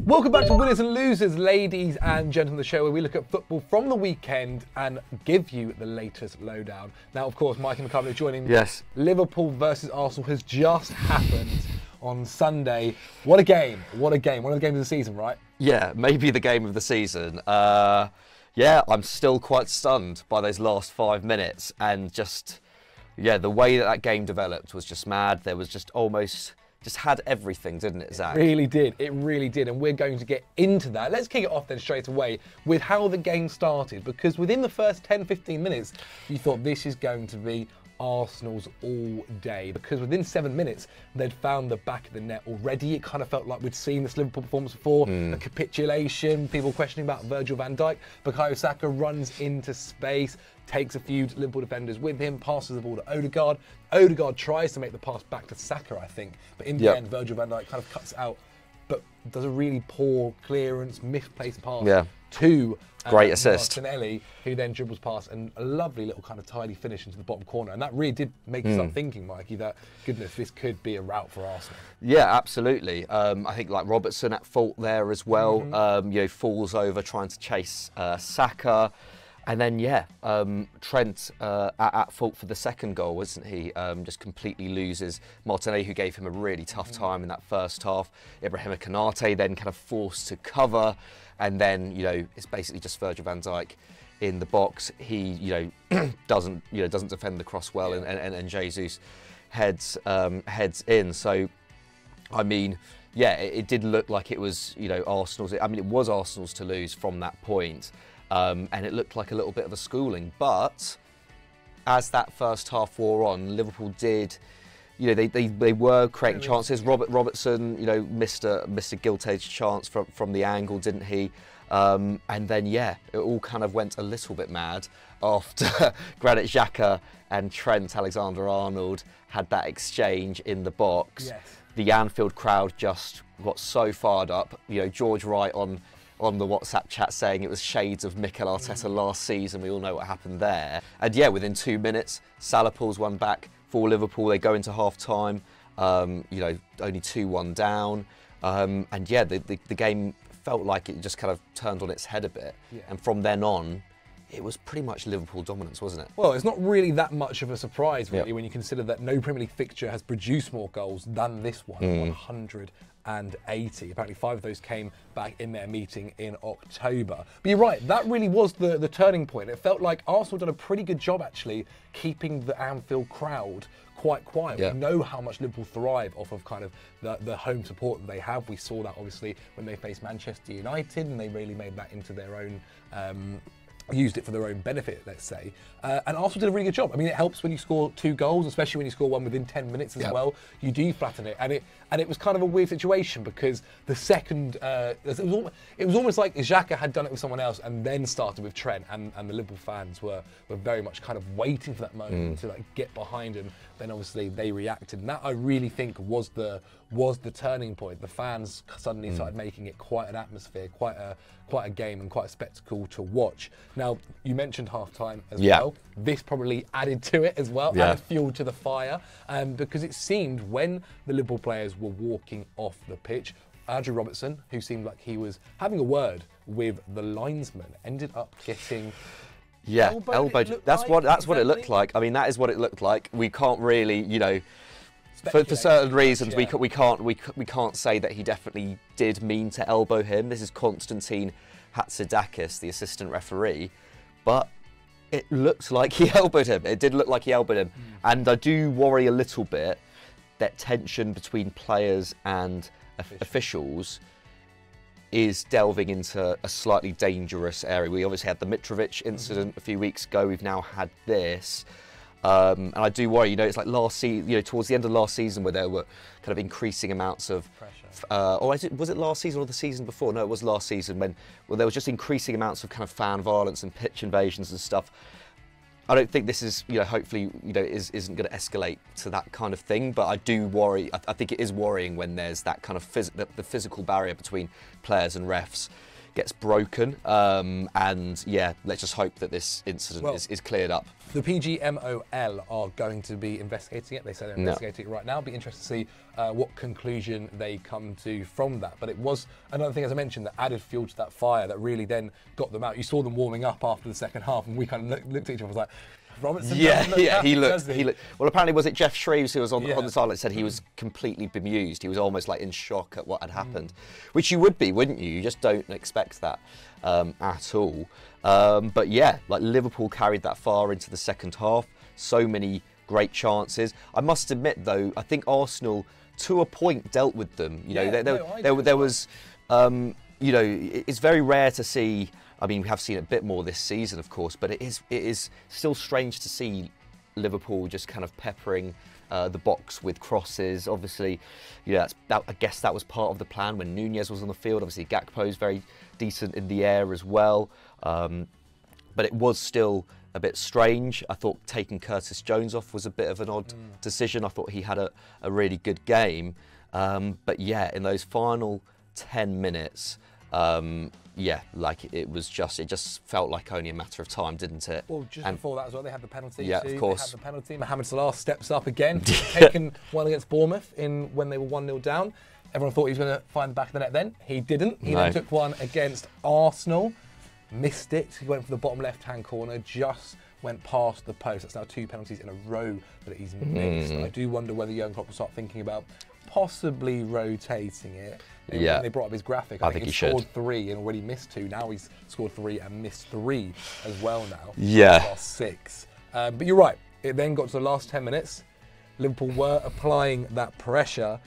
Welcome back to Winners and Losers, ladies and gentlemen, the show where we look at football from the weekend and give you the latest lowdown. Now, of course, Mike and McCartney joining me. Yes. Liverpool versus Arsenal has just happened on Sunday. What a game. What a game. One of the games of the season, right? Yeah, maybe the game of the season. Yeah, I'm still quite stunned by those last 5 minutes, and just, yeah, the way that game developed was just mad. There was just almost... just had everything, didn't it, Zach? It really did. It really did. And we're going to get into that. Let's kick it off then straight away with how the game started, because within the first 10-15 minutes, you thought this is going to be Arsenal's all day, because within 7 minutes, they'd found the back of the net already. It kind of felt like we'd seen this Liverpool performance before, a capitulation, people questioning about Virgil van Dijk. Bukayo Saka runs into space, takes a few Liverpool defenders with him, passes the ball to Odegaard. Odegaard tries to make the pass back to Saka, I think, but in the end, Virgil van Dijk kind of cuts it out, but does a really poor clearance, misplaced pass to great assist. Martinelli, who then dribbles past, and a lovely little kind of tidy finish into the bottom corner. And that really did make you start thinking, Mikey, that, goodness, this could be a rout for Arsenal. Yeah, absolutely. I think like Robertson at fault there as well. You know, falls over trying to chase Saka. And then, yeah, Trent at fault for the second goal, wasn't he? Just completely loses Martinelli, who gave him a really tough time in that first half. Ibrahima Konate then kind of forced to cover. And then, you know, it's basically just Virgil van Dijk in the box. He, you know, doesn't defend the cross well, and Jesus heads in. So, I mean, yeah, it did look like it was, you know, Arsenal's. I mean, it was Arsenal's to lose from that point. And it looked like a little bit of a schooling. But as that first half wore on, Liverpool did, you know, they were creating chances. Robertson, you know, missed a gilt-edged chance from the angle, didn't he? And then, yeah, it all kind of went a little bit mad after Granit Xhaka and Trent Alexander-Arnold had that exchange in the box. Yes. The Anfield crowd just got so fired up. You know, George Wright on the WhatsApp chat saying it was shades of Mikel Arteta last season. We all know what happened there. And yeah, within 2 minutes, Salah pulls one back for Liverpool. They go into half-time, you know, only 2-1 down. And yeah, the game felt like it just kind of turned on its head a bit. Yeah. And from then on, it was pretty much Liverpool dominance, wasn't it? Well, it's not really that much of a surprise, really, when you consider that no Premier League fixture has produced more goals than this one, 180. Apparently 5 of those came back in their meeting in October. But you're right, that really was the turning point. It felt like Arsenal done a pretty good job, actually, keeping the Anfield crowd quite quiet. Yeah. We know how much Liverpool thrive off of kind of the home support that they have. We saw that, obviously, when they faced Manchester United, and they really made that into their own... used it for their own benefit, let's say. And Arsenal did a really good job. I mean, it helps when you score 2 goals, especially when you score one within 10 minutes as well. You do flatten it. And it was kind of a weird situation, because the second... it was almost like Xhaka had done it with someone else and then started with Trent, and the Liverpool fans were very much kind of waiting for that moment to like get behind him. Then obviously they reacted. And that, I really think, was the turning point. The fans suddenly started making it quite an atmosphere, quite a game, and quite a spectacle to watch. Now, you mentioned half-time as well. This probably added to it as well, added fuel to the fire, because it seemed when the Liverpool players were walking off the pitch, Andrew Robertson, who seemed like he was having a word with the linesman, ended up getting... Yeah, elbowed. That's what it looked like. I mean, that is what it looked like. We can't really, you know, for certain reasons, we can't say that he definitely did mean to elbow him. This is Konstantin Hatzidakis, the assistant referee, but it looked like he elbowed him. It did look like he elbowed him, and I do worry a little bit that tension between players and officials is delving into a slightly dangerous area. We obviously had the Mitrovic incident a few weeks ago. We've now had this. And I do worry, you know, it's like last season, you know, towards the end of last season, where there were kind of increasing amounts of pressure. Or was it last season or the season before? No, it was last season when there was just increasing amounts of kind of fan violence and pitch invasions and stuff. I don't think this is, you know, hopefully, you know, isn't going to escalate to that kind of thing. But I do worry. I think it is worrying when there's that kind of the physical barrier between players and refs gets broken. And yeah, let's just hope that this incident is cleared up. The PGMOL are going to be investigating it. They say they're investigating it right now. Be interested to see what conclusion they come to from that. But it was another thing, as I mentioned, that added fuel to that fire that really then got them out. You saw them warming up after the second half, and we kind of looked at each other and was like, Robertson. He looked. Well, apparently, was it Jeff Shreves who was on the sideline said he was completely bemused. He was almost like in shock at what had happened, which you would be, wouldn't you? You just don't expect that at all. But yeah, like Liverpool carried that far into the second half. So many great chances. I must admit, though, I think Arsenal, to a point, dealt with them. You know, there was, you know, it's very rare to see. I mean, we have seen it a bit more this season, of course, but it is still strange to see Liverpool just kind of peppering the box with crosses. Obviously, you know, I guess that was part of the plan when Nunez was on the field. Obviously, Gakpo's very decent in the air as well. But it was still a bit strange. I thought taking Curtis Jones off was a bit of an odd decision. I thought he had a really good game. But yeah, in those final 10 minutes, yeah, like it just felt like only a matter of time, didn't it? Well, just before that as well, they had the penalty. Yeah, of course. They had the penalty. Mohamed Salah steps up again, taken one against Bournemouth when they were 1-0 down. Everyone thought he was going to find the back of the net then. He didn't. He then took one against Arsenal, missed it. He went for the bottom left-hand corner, just went past the post. That's now 2 penalties in a row that he's missed. I do wonder whether Jurgen Klopp will start thinking about possibly rotating it. When they brought up his graphic, I think he scored 3 and already missed 2. Now he's scored 3 and missed 3 as well now. Yeah. Lost 6. But you're right. It then got to the last 10 minutes. Liverpool were applying that pressure.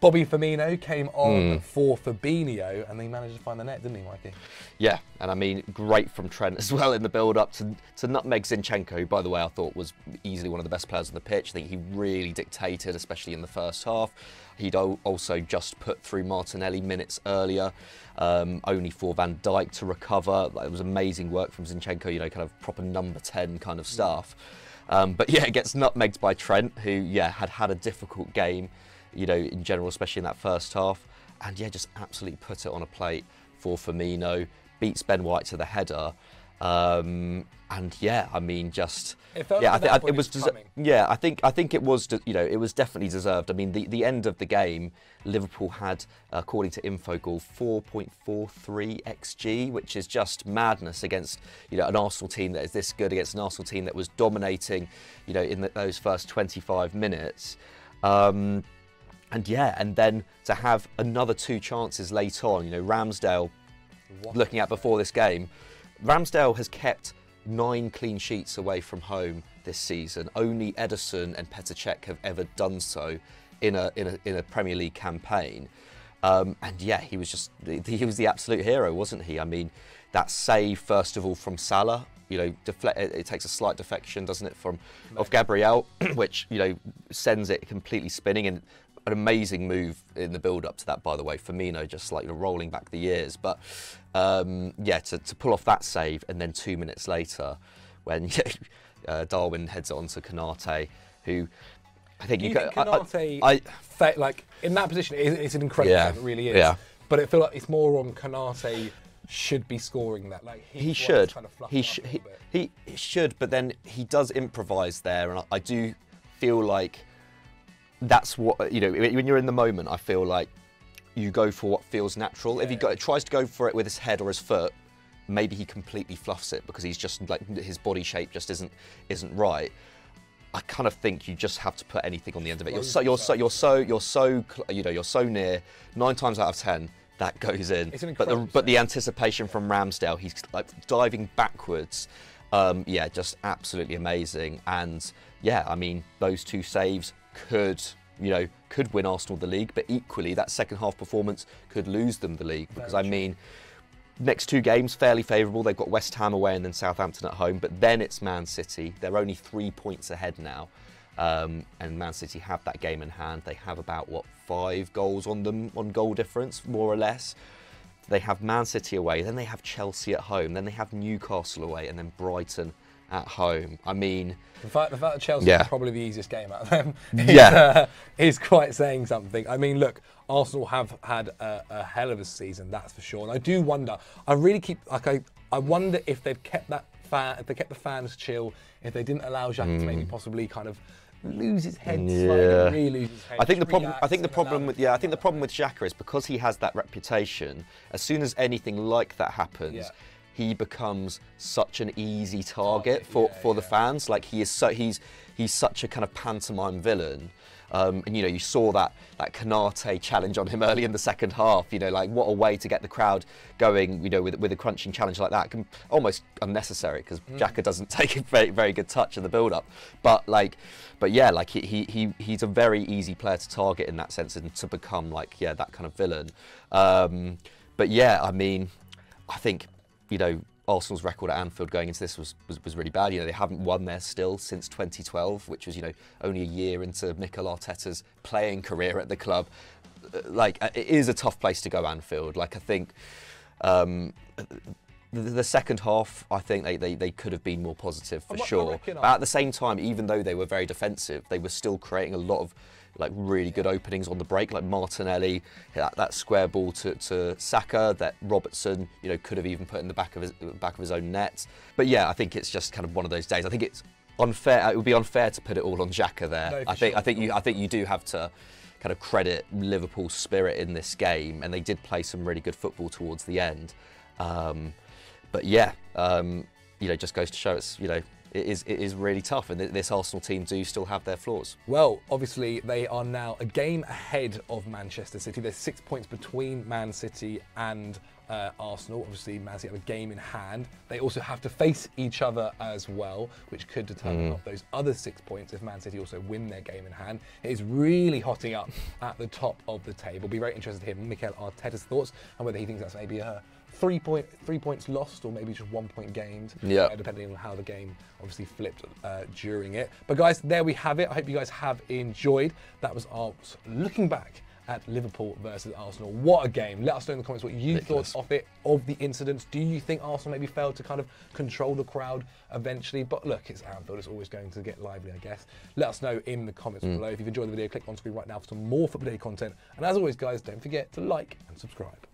Bobby Firmino came on for Fabinho, and they managed to find the net, didn't he, Mikey? Yeah, and I mean, great from Trent as well in the build-up to nutmeg Zinchenko, who, by the way, I thought was easily one of the best players on the pitch. I think he really dictated, especially in the first half. He'd also just put through Martinelli minutes earlier, only for Van Dijk to recover. It was amazing work from Zinchenko, you know, kind of proper number 10 kind of stuff. But yeah, it gets nutmegged by Trent, who, yeah, had a difficult game, you know, in general, especially in that first half. And yeah, just absolutely put it on a plate for Firmino, beats Ben White to the header. And yeah, I mean, just it felt like it was yeah, I think it was, you know, it was definitely deserved. I mean, the end of the game, Liverpool had, according to Infogol, 4.43 xG, which is just madness against, you know, an Arsenal team that is this good, against an Arsenal team that was dominating, you know, in those first 25 minutes. And yeah, and then to have another 2 chances late on, you know, Ramsdale, looking at before this game, Ramsdale has kept 9 clean sheets away from home this season. Only Ederson and Petr Cech have ever done so in a Premier League campaign. And yeah, he was the absolute hero, wasn't he? I mean, that save first of all from Salah, you know, it takes a slight deflection, doesn't it, off Gabriel, which, you know, sends it completely spinning. And an amazing move in the build-up to that, by the way. Firmino just like, you know, rolling back the years. But yeah, to pull off that save, and then 2 minutes later, when Darwin heads it on to Konate, who I think Konate, like in that position, it's an incredible save, it really is. Yeah. But I feel like it's more on Konate should be scoring that. Like he should, kind of he should, but then he does improvise there, and I do feel like that's what, you know, when you're in the moment, I feel like you go for what feels natural. Yeah. If he tries to go for it with his head or his foot, maybe he completely fluffs it because he's just like, his body shape just isn't right. I kind of think you just have to put anything on the end of it. You're so near. 9 times out of 10, that goes in. But the anticipation from Ramsdale, he's like diving backwards. Yeah, just absolutely amazing. And yeah, I mean, those 2 saves could win Arsenal the league, but equally that second half performance could lose them the league, because I mean, next 2 games fairly favourable. They've got West Ham away and then Southampton at home, but then it's Man City. They're only 3 points ahead now, and Man City have that game in hand. They have about 5 goals on them, on goal difference, more or less. They have Man City away, then they have Chelsea at home, then they have Newcastle away, and then Brighton at home. I mean, the fact that Chelsea yeah. is probably the easiest game out of them is quite saying something. I mean, look, Arsenal have had a hell of a season, that's for sure. And I do wonder. I really keep like I wonder if they've kept that if they kept the fans chill, if they didn't allow Xhaka to maybe possibly kind of lose his head slightly, really lose his head. I think the problem with Xhaka is because he has that reputation. As soon as anything like that happens, he becomes such an easy target for the fans. Like he's such a kind of pantomime villain. And you know, you saw that Canate challenge on him early in the second half. You know, like what a way to get the crowd going. You know, with a crunching challenge like that, almost unnecessary because Xhaka doesn't take a very good touch in the build-up. But yeah, like he's a very easy player to target in that sense and to become like that kind of villain. But yeah, I mean, I think Arsenal's record at Anfield going into this was really bad. You know, they haven't won there still since 2012, which was only a year into Mikel Arteta's playing career at the club. Like it is a tough place to go, Anfield. Like I think the second half, I think they could have been more positive for sure. But at the same time, even though they were very defensive, they were still creating a lot of like really good openings on the break, like Martinelli, that square ball to Saka, that Robertson, could have even put in the back of his own net. But yeah, I think it's just kind of one of those days. I think it's unfair. It would be unfair to put it all on Xhaka there. No, I think you do have to kind of credit Liverpool's spirit in this game, and they did play some really good football towards the end. But yeah, just goes to show it is really tough, and this Arsenal team do still have their flaws. Well, obviously, they are now a game ahead of Manchester City. There's 6 points between Man City and Arsenal. Obviously, Man City have a game in hand. They also have to face each other as well, which could determine those other 6 points if Man City also win their game in hand. It is really hotting up at the top of the table. Be very interested to hear Mikel Arteta's thoughts and whether he thinks that's maybe a 3 points lost or maybe just 1 point gained, depending on how the game obviously flipped during it. But guys, there we have it. I hope you guys have enjoyed. That was our looking back at Liverpool versus Arsenal. What a game. Let us know in the comments what you thought of the incidents. Do you think Arsenal maybe failed to kind of control the crowd eventually? But look, it's Anfield. It's always going to get lively, I guess. Let us know in the comments below. If you've enjoyed the video, click on screen right now for some more Football Day content. And as always, guys, don't forget to like and subscribe.